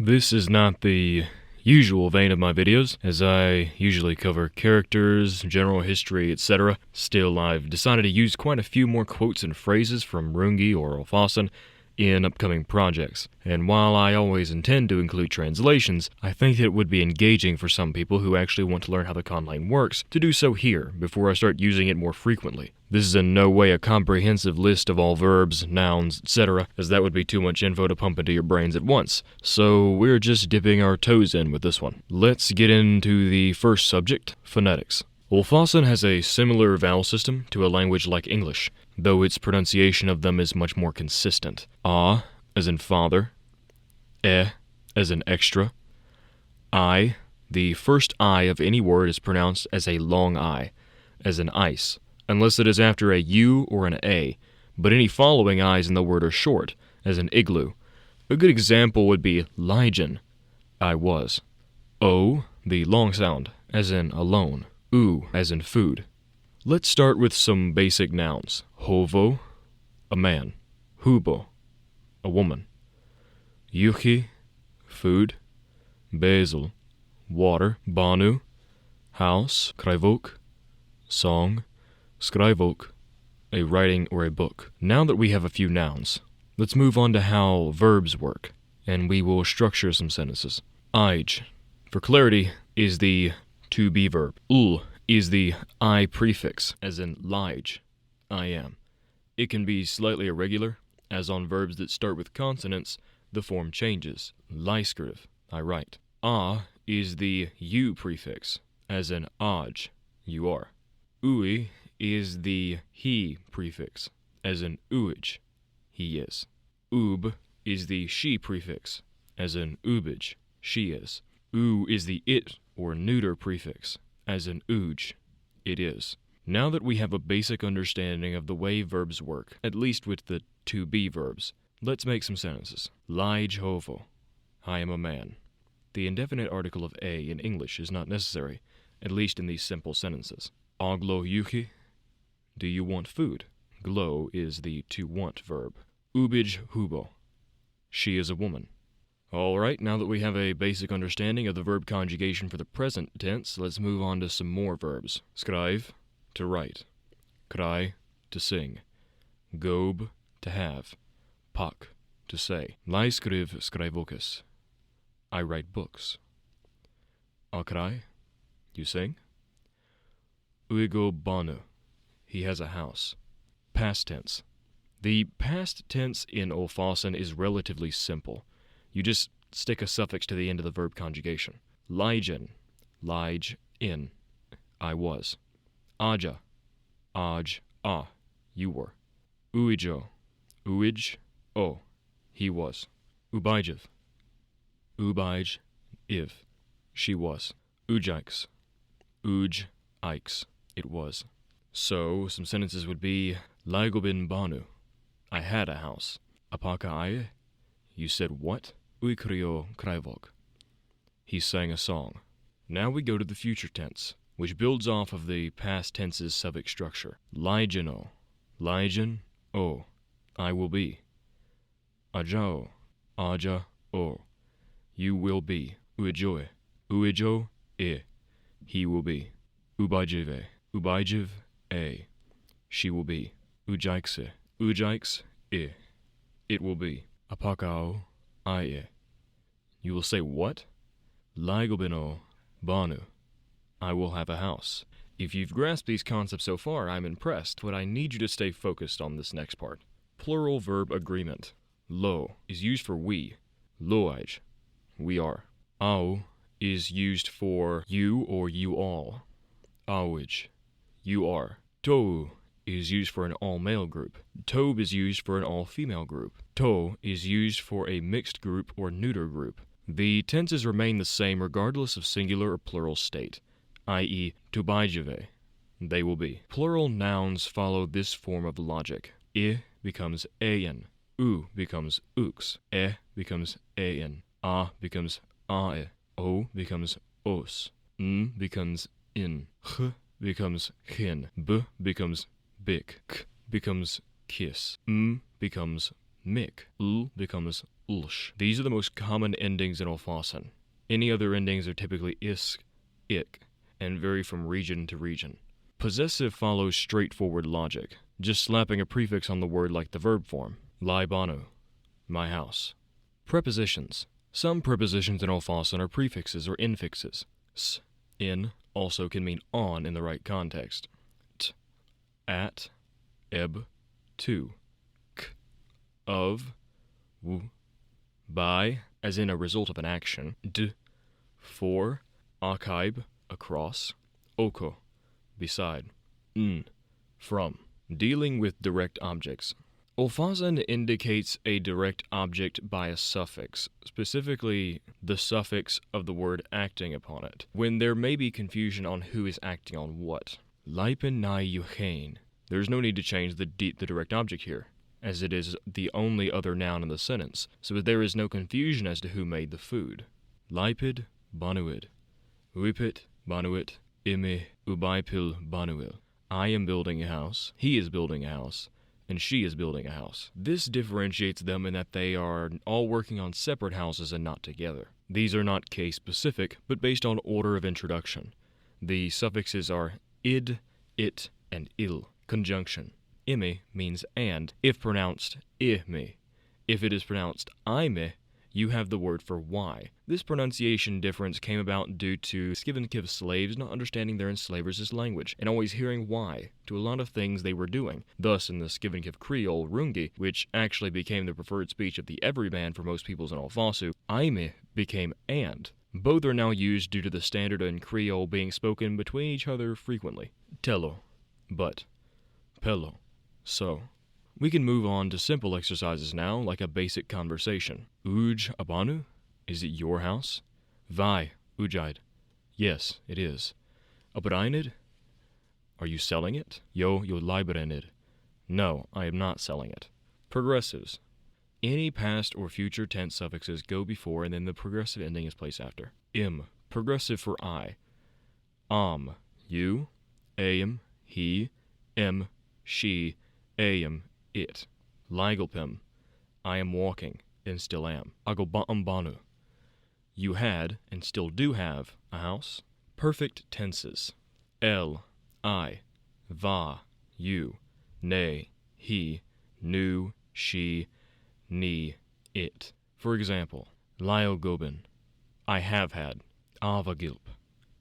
This is not the usual vein of my videos, as I usually cover characters, general history, etc. Still, I've decided to use quite a few more quotes and phrases from Rungi or Olfasun in upcoming projects, and while I always intend to include translations, I think that it would be engaging for some people who actually want to learn how the conlang works to do so here before I start using it more frequently. This is in no way a comprehensive list of all verbs, nouns, etc., as that would be too much info to pump into your brains at once, so we're just dipping our toes in with this one. Let's get into the first subject, phonetics. Olfasun has a similar vowel system to a language like English, though its pronunciation of them is much more consistent. A, as in father. E, as in extra. I, the first I of any word is pronounced as a long I, as in ice, unless it is after a U or an A, but any following I's in the word are short, as in igloo. A good example would be Ligen, I was. O, the long sound, as in alone. U, as in food. Let's start with some basic nouns. Hovo, a man. Hubo, a woman. Yuki, food. Basil, water. Banu, house. Krivok, song. Skrivok, a writing or a book. Now that we have a few nouns, let's move on to how verbs work, and we will structure some sentences. Ij, for clarity, is the to be verb. Ul is the I prefix, as in lige, I am. It can be slightly irregular, as on verbs that start with consonants, the form changes. Lyskriv, I write. A is the you prefix, as in aj, you are. Ui is the he prefix, as in uij, he is. Ub is the she prefix, as in ubij, she is. U is the it or neuter prefix, as in uj, it is. Now that we have a basic understanding of the way verbs work, at least with the to be verbs, let's make some sentences. Lige hovo, I am a man. The indefinite article of a in English is not necessary, at least in these simple sentences. Aglo yuki, do you want food? Glo is the to want verb. Ubij hubo, she is a woman. Alright, now that we have a basic understanding of the verb conjugation for the present tense, let's move on to some more verbs. Skrive, to write. Krai, to sing. Gob, to have. Pak, to say. Lyskriv skrivokis, I write books. Akrai, you sing. Uigo banu, he has a house. Past tense. The past tense in Olfasun is relatively simple. You just stick a suffix to the end of the verb conjugation. Ligen, lige, in, I was. Aja, aj, you were. Uijo, uij, he was. Ubaijiv, ubij, if, she was. Ujikes, uj, ikes, it was. So, some sentences would be, Laigobin banu, I had a house. Apaka aye, you said what? Uikrio krivok, he sang a song. Now we go to the future tense, which builds off of the past tense's suffix structure. Ligeno, ligen, I will be. Ajao, aja, you will be. Uijoe, uijo, he will be. Ubaijive, ubaijiv, she will be. Ujaikse, ujaiks, it will be. Apakao, you will say what? Laigobino, banu, I will have a house. If you've grasped these concepts so far, I'm impressed, but I need you to stay focused on this next part. Plural verb agreement. Lo is used for we. Loaj, we are. Au is used for you or you all. Auij, you are. Tou is used for an all-male group. Tob is used for an all-female group. To is used for a mixed group or neuter group. The tenses remain the same regardless of singular or plural state, i.e. tubaijive, they will be. Plural nouns follow this form of logic. I becomes aen, u becomes ux, e becomes aen, a becomes ae, o becomes os, n becomes in, h becomes hin, b becomes bik, k becomes kiss, m becomes mik, l becomes ulsh. These are the most common endings in Olfasun. Any other endings are typically isk, ik, and vary from region to region. Possessive follows straightforward logic, just slapping a prefix on the word like the verb form. Lai banu, my house. Prepositions. Some prepositions in Olfasun are prefixes or infixes. S, in, also can mean on in the right context. T, at, eb, to. K, of, w, by, as in a result of an action. D, for, akaib, across. Oko, beside. N, from. Dealing with direct objects. Olfasun indicates a direct object by a suffix, specifically the suffix of the word acting upon it, when there may be confusion on who is acting on what. Lipen nai yuhain. There's no need to change the direct object here, as it is the only other noun in the sentence, so there is no confusion as to who made the food. Lipid banuid. Wipit banuit. Ime ubaipil banuil. I am building a house, he is building a house, and she is building a house. This differentiates them in that they are all working on separate houses and not together. These are not case-specific, but based on order of introduction. The suffixes are id, it, and il. Conjunction. Ime means and, if pronounced ime. If it is pronounced ime, you have the word for why. This pronunciation difference came about due to Skivenkiv slaves not understanding their enslavers' language and always hearing why to a lot of things they were doing. Thus, in the Skivenkiv Creole, Rungi, which actually became the preferred speech of the everyman for most peoples in Olfasu, aime became and. Both are now used due to the standard in Creole being spoken between each other frequently. Tello, but. Pello, so. We can move on to simple exercises now, like a basic conversation. Uj abanu? Is it your house? Vai, ujaid. Yes, it is. Abrainid? Are you selling it? Yo librenid. No, I am not selling it. Progressives. Any past or future tense suffixes go before and then the progressive ending is placed after. Im, progressive for I. Am, you. Am, he. Em, she. Am, it. Ligalpim, I am walking and still am. Agoba'ambanu, you had and still do have a house. Perfect tenses. El, I. Va, you. Ne, he. Nu, she. Ni, it. For example, Liogobin, I have had. Avagilp,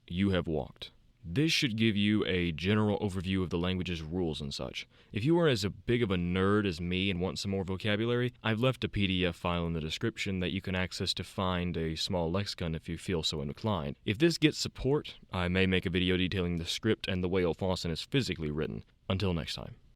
you have walked. This should give you a general overview of the language's rules and such. If you are as big of a nerd as me and want some more vocabulary, I've left a PDF file in the description that you can access to find a small lexicon if you feel so inclined. If this gets support, I may make a video detailing the script and the way Olfasun is physically written. Until next time.